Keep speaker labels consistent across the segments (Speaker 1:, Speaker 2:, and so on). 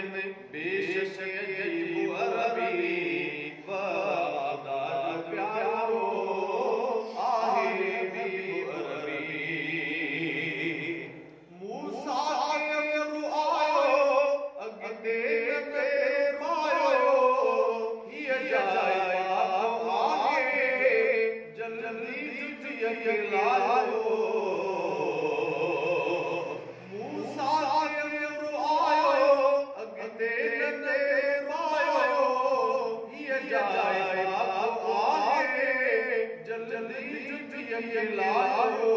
Speaker 1: पेश यजीब अरबी वादाद प्यारो आहे हबीब अरबी मूसा के आयो अगते ते मायो ये जाए आगे जल्दी जुटिया लायो लायो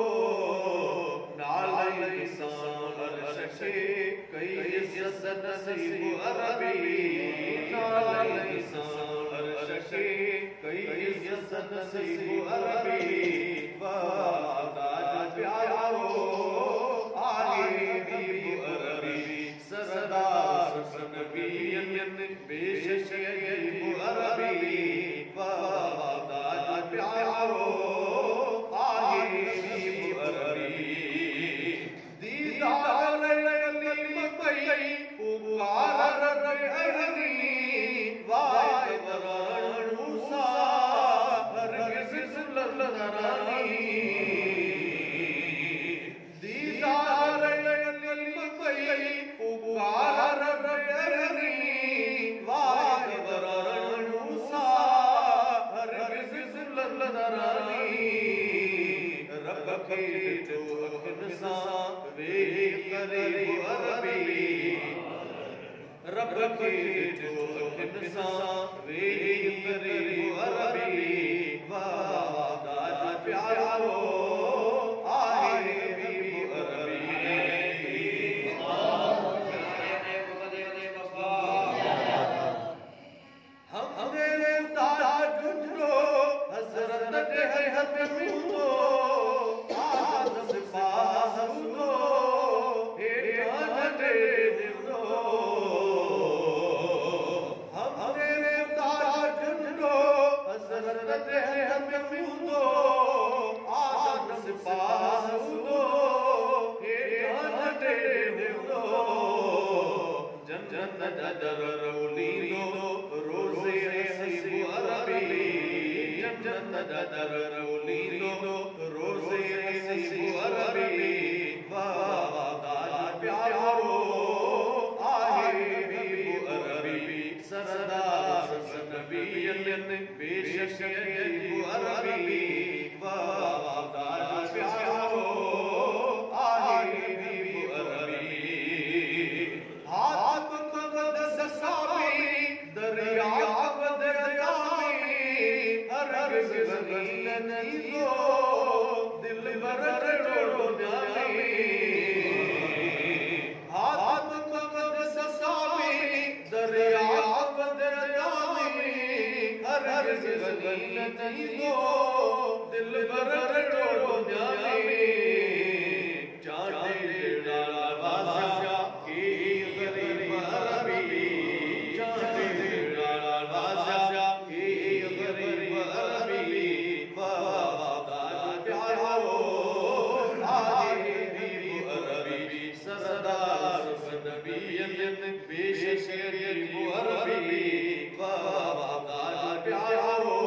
Speaker 1: नाले इंसान अरशे कई इज्जत नसीब अरबी नाले इंसान अरशे कई इज्जत नसीब अरबी वादाद प्यारो आहे हबीब अरबी सरदार नबियन पेश यजीब अरबी वादाद प्यारो रब के जो इंसान वे करीब अरबी वादाद प्यारो आहे हबीब अरबी हम तेरे ताज जुटो हजरत के हद मिलो आदम पास सुनो हे जाने पेश यजीब अरबी वादाद प्यारो आहे हबीब अरबी हाथ कद ससाबी दरिया बदरियामी हरगिज़ नहीं दो दिल भर जोड़ो जाए हाथ कद ससाबी दरिया नहीं दो दिल भर जोड़ो जाए जाने वाजा की गरीब अरबी जाने वाजा की गरीब अरबी वादाद प्यारो आहे हबीब अरबी सरदार नबियन पेश यजीब अरबी वादाद प्यारो